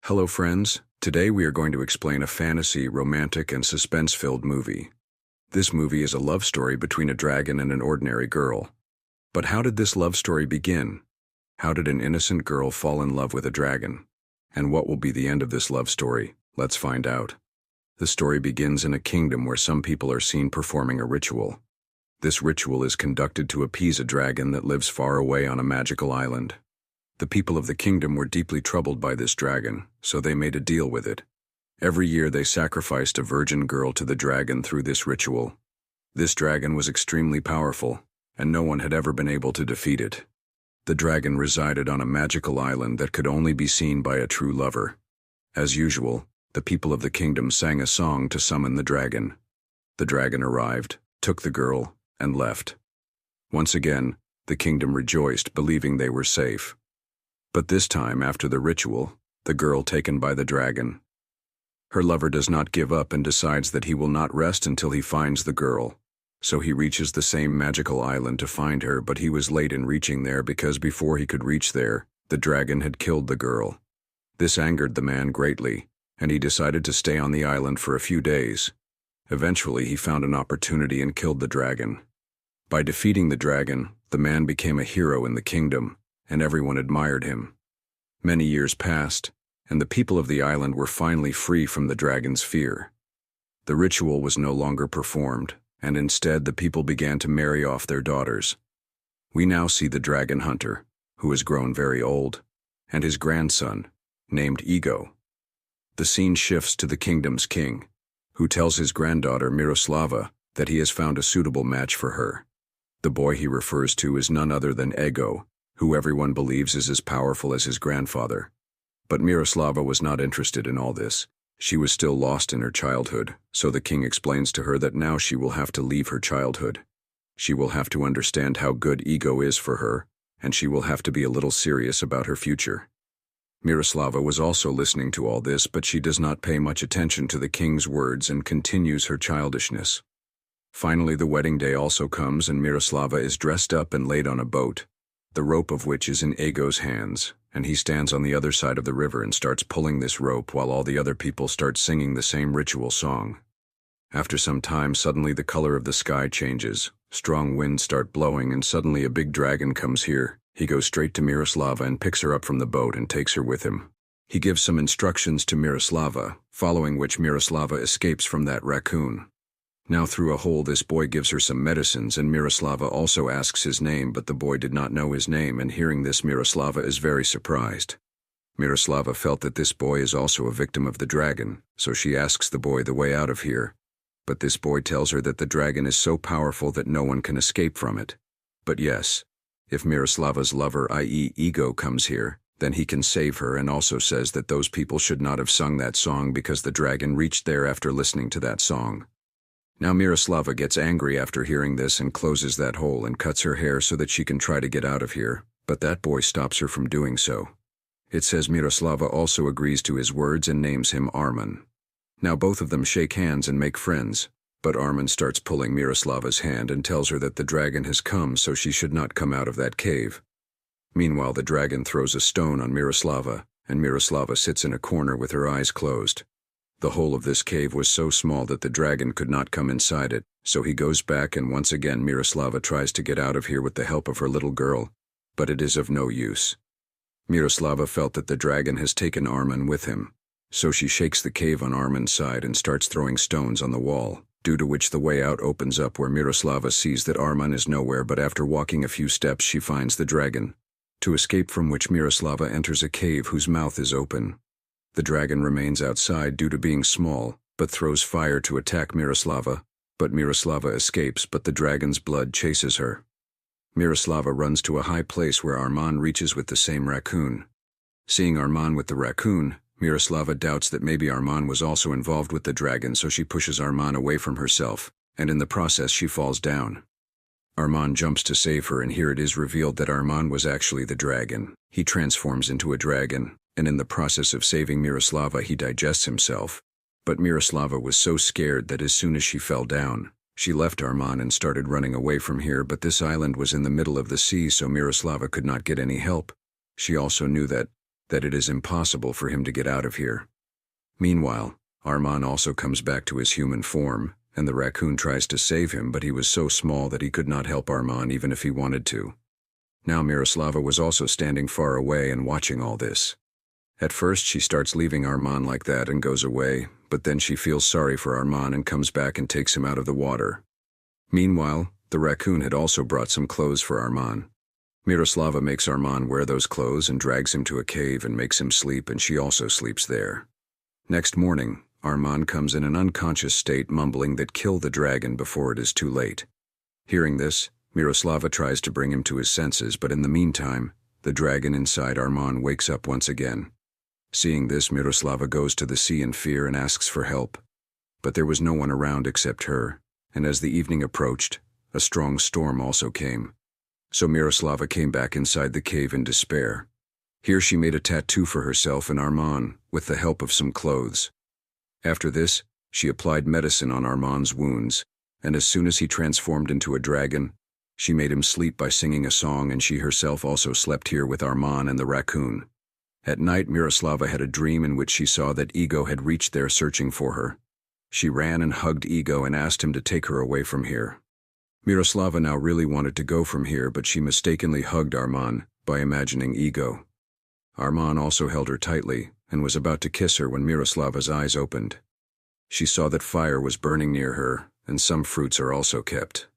Hello friends, today we are going to explain a fantasy, romantic, and suspense-filled movie. This movie is a love story between a dragon and an ordinary girl. But how did this love story begin? How did an innocent girl fall in love with a dragon? And what will be the end of this love story? Let's find out. The story begins in a kingdom where some people are seen performing a ritual. This ritual is conducted to appease a dragon that lives far away on a magical island. The people of the kingdom were deeply troubled by this dragon, so they made a deal with it. Every year they sacrificed a virgin girl to the dragon through this ritual. This dragon was extremely powerful, and no one had ever been able to defeat it. The dragon resided on a magical island that could only be seen by a true lover. As usual, the people of the kingdom sang a song to summon the dragon. The dragon arrived, took the girl, and left. Once again, the kingdom rejoiced, believing they were safe. But this time, after the ritual, the girl taken by the dragon. Her lover does not give up and decides that he will not rest until he finds the girl. So he reaches the same magical island to find her, but he was late in reaching there because before he could reach there, the dragon had killed the girl. This angered the man greatly, and he decided to stay on the island for a few days. Eventually, he found an opportunity and killed the dragon. By defeating the dragon, the man became a hero in the kingdom, and everyone admired him. Many years passed, and the people of the island were finally free from the dragon's fear. The ritual was no longer performed, and instead the people began to marry off their daughters. We now see the dragon hunter, who has grown very old, and his grandson, named Ego. The scene shifts to the kingdom's king, who tells his granddaughter Miroslava that he has found a suitable match for her. The boy he refers to is none other than Ego, who everyone believes is as powerful as his grandfather. But Miroslava was not interested in all this. She was still lost in her childhood, so the king explains to her that now she will have to leave her childhood. She will have to understand how good Ego is for her, and she will have to be a little serious about her future. Miroslava was also listening to all this, but she does not pay much attention to the king's words and continues her childishness. Finally, the wedding day also comes, and Miroslava is dressed up and laid on a boat, the rope of which is in Ego's hands, and he stands on the other side of the river and starts pulling this rope while all the other people start singing the same ritual song. After some time, suddenly the color of the sky changes, strong winds start blowing, and suddenly a big dragon comes here. He goes straight to Miroslava and picks her up from the boat and takes her with him. He gives some instructions to Miroslava, following which Miroslava escapes from that raccoon. Now through a hole this boy gives her some medicines, and Miroslava also asks his name, but the boy did not know his name, and hearing this Miroslava is very surprised. Miroslava felt that this boy is also a victim of the dragon, so she asks the boy the way out of here. But this boy tells her that the dragon is so powerful that no one can escape from it. But yes, if Miroslava's lover, i.e. Ego, comes here, then he can save her, and also says that those people should not have sung that song because the dragon reached there after listening to that song. Now Miroslava gets angry after hearing this and closes that hole and cuts her hair so that she can try to get out of here, but that boy stops her from doing so. It says Miroslava also agrees to his words and names him Arman. Now both of them shake hands and make friends, but Arman starts pulling Miroslava's hand and tells her that the dragon has come, so she should not come out of that cave. Meanwhile, the dragon throws a stone on Miroslava, and Miroslava sits in a corner with her eyes closed. The hole of this cave was so small that the dragon could not come inside it, so he goes back, and once again Miroslava tries to get out of here with the help of her little girl, but it is of no use. Miroslava felt that the dragon has taken Arman with him, so she shakes the cave on Arman's side and starts throwing stones on the wall, due to which the way out opens up where Miroslava sees that Arman is nowhere, but after walking a few steps she finds the dragon, to escape from which Miroslava enters a cave whose mouth is open. The dragon remains outside due to being small, but throws fire to attack Miroslava, but Miroslava escapes, but the dragon's blood chases her. Miroslava runs to a high place where Arman reaches with the same raccoon. Seeing Arman with the raccoon, Miroslava doubts that maybe Arman was also involved with the dragon, so she pushes Arman away from herself, and in the process she falls down. Arman jumps to save her, and here it is revealed that Arman was actually the dragon. He transforms into a dragon, and in the process of saving Miroslava he digests himself. But Miroslava was so scared that as soon as she fell down, she left Arman and started running away from here, but this island was in the middle of the sea, so Miroslava could not get any help. She also knew that that it is impossible for him to get out of here. Meanwhile, Arman also comes back to his human form, and the raccoon tries to save him, but he was so small that he could not help Arman even if he wanted to. Now Miroslava was also standing far away and watching all this. At first she starts leaving Arman like that and goes away, but then she feels sorry for Arman and comes back and takes him out of the water. Meanwhile, the raccoon had also brought some clothes for Arman. Miroslava makes Arman wear those clothes and drags him to a cave and makes him sleep, and she also sleeps there. Next morning, Arman comes in an unconscious state, mumbling that kill the dragon before it is too late. Hearing this, Miroslava tries to bring him to his senses, but in the meantime, the dragon inside Arman wakes up once again. Seeing this, Miroslava goes to the sea in fear and asks for help. But there was no one around except her, and as the evening approached, a strong storm also came. So Miroslava came back inside the cave in despair. Here she made a tattoo for herself and Arman, with the help of some clothes. After this, she applied medicine on Arman's wounds, and as soon as he transformed into a dragon, she made him sleep by singing a song, and she herself also slept here with Arman and the raccoon. At night, Miroslava had a dream in which she saw that Ego had reached there searching for her. She ran and hugged Ego and asked him to take her away from here. Miroslava now really wanted to go from here, but she mistakenly hugged Arman by imagining Ego. Arman also held her tightly and was about to kiss her when Miroslava's eyes opened. She saw that fire was burning near her, and some fruits are also kept.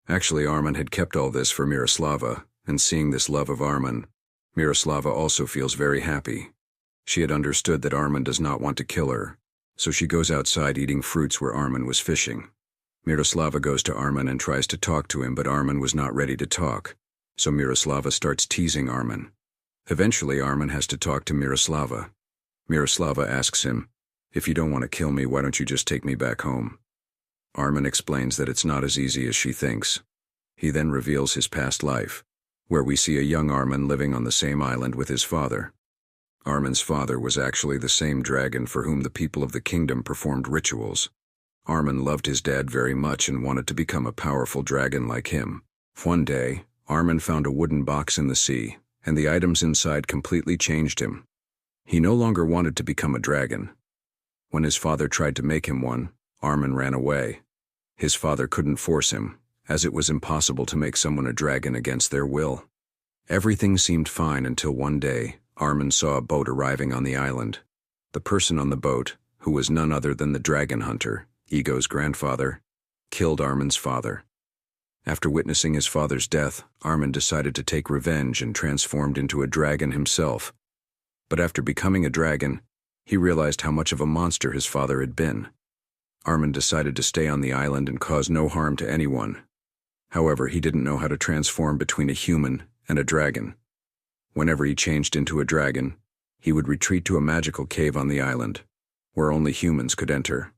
Actually, Arman had kept all this for Miroslava, and seeing this love of Arman, Miroslava also feels very happy. She had understood that Arman does not want to kill her, so she goes outside eating fruits where Arman was fishing. Miroslava goes to Arman and tries to talk to him, but Arman was not ready to talk, so Miroslava starts teasing Arman. Eventually, Arman has to talk to Miroslava. Miroslava asks him, "If you don't want to kill me, why don't you just take me back home?" Arman explains that it's not as easy as she thinks. He then reveals his past life, where we see a young Arman living on the same island with his father. Arman's father was actually the same dragon for whom the people of the kingdom performed rituals. Arman loved his dad very much and wanted to become a powerful dragon like him. One day, Arman found a wooden box in the sea, and the items inside completely changed him. He no longer wanted to become a dragon. When his father tried to make him one, Arman ran away. His father couldn't force him, as it was impossible to make someone a dragon against their will. Everything seemed fine until one day, Arman saw a boat arriving on the island. The person on the boat, who was none other than the dragon hunter, Ego's grandfather, killed Arman's father. After witnessing his father's death, Arman decided to take revenge and transformed into a dragon himself. But after becoming a dragon, he realized how much of a monster his father had been. Arman decided to stay on the island and cause no harm to anyone. However, he didn't know how to transform between a human and a dragon. Whenever he changed into a dragon, he would retreat to a magical cave on the island, where only humans could enter.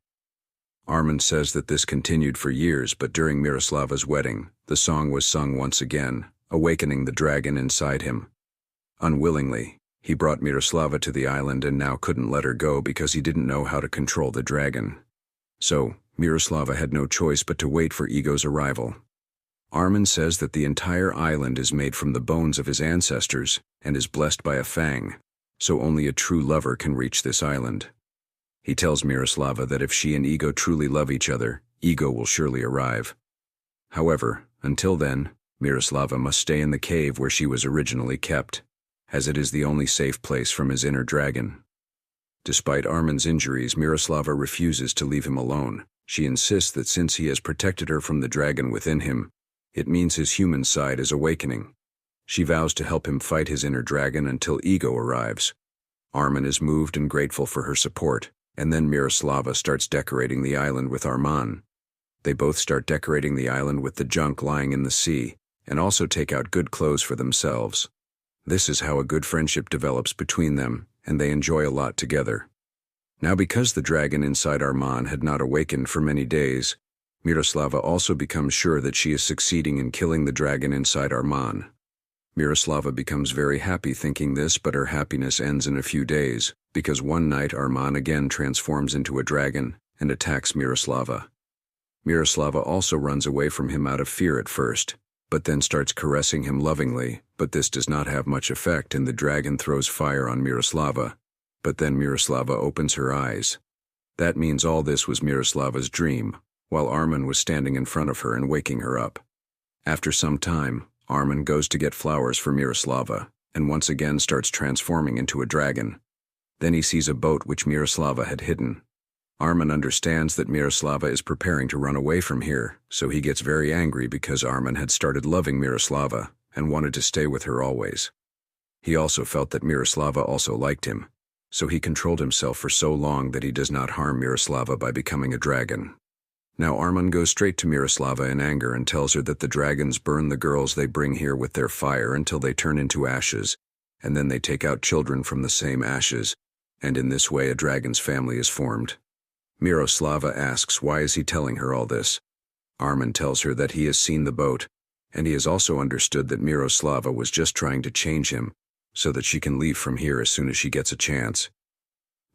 Arman says that this continued for years, but during Miroslava's wedding, the song was sung once again, awakening the dragon inside him. Unwillingly, he brought Miroslava to the island and now couldn't let her go because he didn't know how to control the dragon. So, Miroslava had no choice but to wait for Ego's arrival. Arman says that the entire island is made from the bones of his ancestors and is blessed by a fang, so only a true lover can reach this island. He tells Miroslava that if she and Ego truly love each other, Ego will surely arrive. However, until then, Miroslava must stay in the cave where she was originally kept, as it is the only safe place from his inner dragon. Despite Arman's injuries, Miroslava refuses to leave him alone. She insists that since he has protected her from the dragon within him, it means his human side is awakening. She vows to help him fight his inner dragon until Ego arrives. Arman is moved and grateful for her support, and then Miroslava starts decorating the island with Arman. They both start decorating the island with the junk lying in the sea, and also take out good clothes for themselves. This is how a good friendship develops between them, and they enjoy a lot together. Now, because the dragon inside Arman had not awakened for many days, Miroslava also becomes sure that she is succeeding in killing the dragon inside Arman. Miroslava becomes very happy thinking this, but her happiness ends in a few days, because one night Arman again transforms into a dragon and attacks Miroslava. Miroslava also runs away from him out of fear at first, but then starts caressing him lovingly, but this does not have much effect and the dragon throws fire on Miroslava. But then Miroslava opens her eyes. That means all this was Miroslava's dream, while Armin was standing in front of her and waking her up. After some time, Armin goes to get flowers for Miroslava, and once again starts transforming into a dragon. Then he sees a boat which Miroslava had hidden. Armin understands that Miroslava is preparing to run away from here, so he gets very angry because Armin had started loving Miroslava and wanted to stay with her always. He also felt that Miroslava also liked him, so he controlled himself for so long that he does not harm Miroslava by becoming a dragon. Now Armin goes straight to Miroslava in anger and tells her that the dragons burn the girls they bring here with their fire until they turn into ashes, and then they take out children from the same ashes, and in this way a dragon's family is formed. Miroslava asks why is he telling her all this. Armin tells her that he has seen the boat, and he has also understood that Miroslava was just trying to change him, so that she can leave from here as soon as she gets a chance.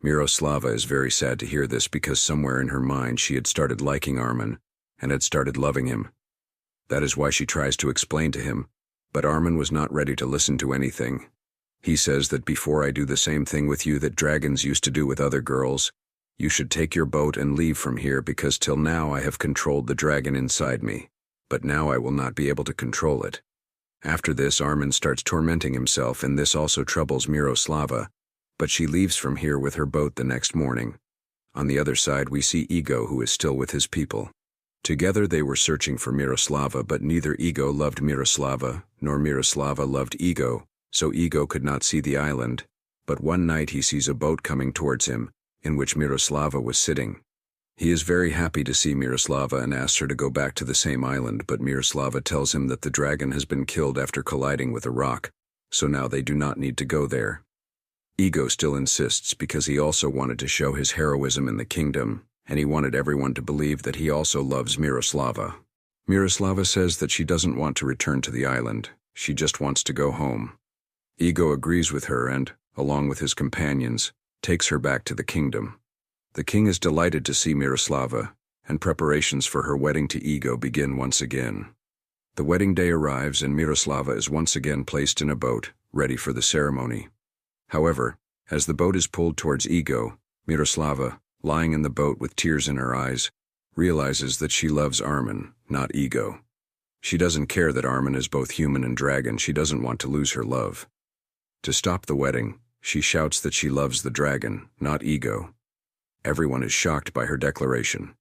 Miroslava is very sad to hear this because somewhere in her mind she had started liking Armin, and had started loving him. That is why she tries to explain to him, but Armin was not ready to listen to anything. He says that before I do the same thing with you that dragons used to do with other girls, you should take your boat and leave from here because till now I have controlled the dragon inside me, but now I will not be able to control it. After this Armin starts tormenting himself and this also troubles Miroslava, but she leaves from here with her boat the next morning. On the other side we see Ego who is still with his people. Together they were searching for Miroslava but neither Ego loved Miroslava nor Miroslava loved Ego, so Ego could not see the island, but one night he sees a boat coming towards him, in which Miroslava was sitting. He is very happy to see Miroslava and asks her to go back to the same island but Miroslava tells him that the dragon has been killed after colliding with a rock, so now they do not need to go there. Ego still insists because he also wanted to show his heroism in the kingdom, and he wanted everyone to believe that he also loves Miroslava. Miroslava says that she doesn't want to return to the island, she just wants to go home. Ego agrees with her and, along with his companions, takes her back to the kingdom. The king is delighted to see Miroslava, and preparations for her wedding to Ego begin once again. The wedding day arrives and Miroslava is once again placed in a boat, ready for the ceremony. However, as the boat is pulled towards Ego, Miroslava, lying in the boat with tears in her eyes, realizes that she loves Armin, not Ego. She doesn't care that Armin is both human and dragon, she doesn't want to lose her love. To stop the wedding, she shouts that she loves the dragon, not Ego. Everyone is shocked by her declaration.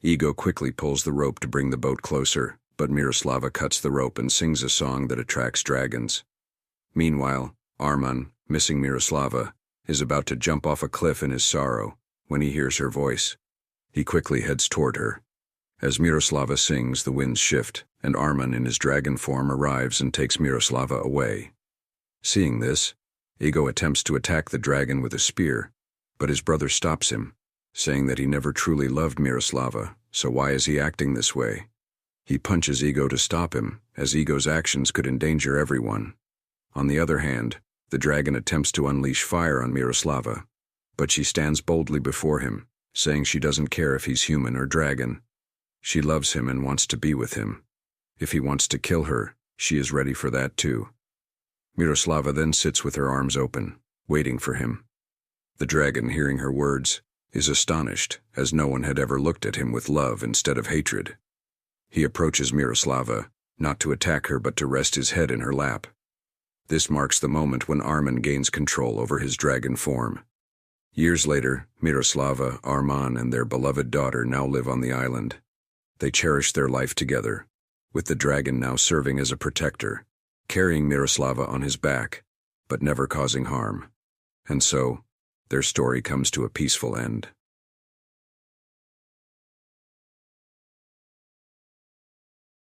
Ego quickly pulls the rope to bring the boat closer, but Miroslava cuts the rope and sings a song that attracts dragons. Meanwhile, Armin, missing Miroslava, is about to jump off a cliff in his sorrow when he hears her voice. He quickly heads toward her. As Miroslava sings, the winds shift, and Armin in his dragon form arrives and takes Miroslava away. Seeing this, Ego attempts to attack the dragon with a spear, but his brother stops him, saying that he never truly loved Miroslava, so why is he acting this way? He punches Ego to stop him, as Ego's actions could endanger everyone. On the other hand, the dragon attempts to unleash fire on Miroslava, but she stands boldly before him, saying she doesn't care if he's human or dragon. She loves him and wants to be with him. If he wants to kill her, she is ready for that too. Miroslava then sits with her arms open, waiting for him. The dragon, hearing her words, is astonished, as no one had ever looked at him with love instead of hatred. He approaches Miroslava, not to attack her but to rest his head in her lap. This marks the moment when Armin gains control over his dragon form. Years later, Miroslava, Armin, and their beloved daughter now live on the island. They cherish their life together, with the dragon now serving as a protector, carrying Miroslava on his back, but never causing harm. And so, their story comes to a peaceful end.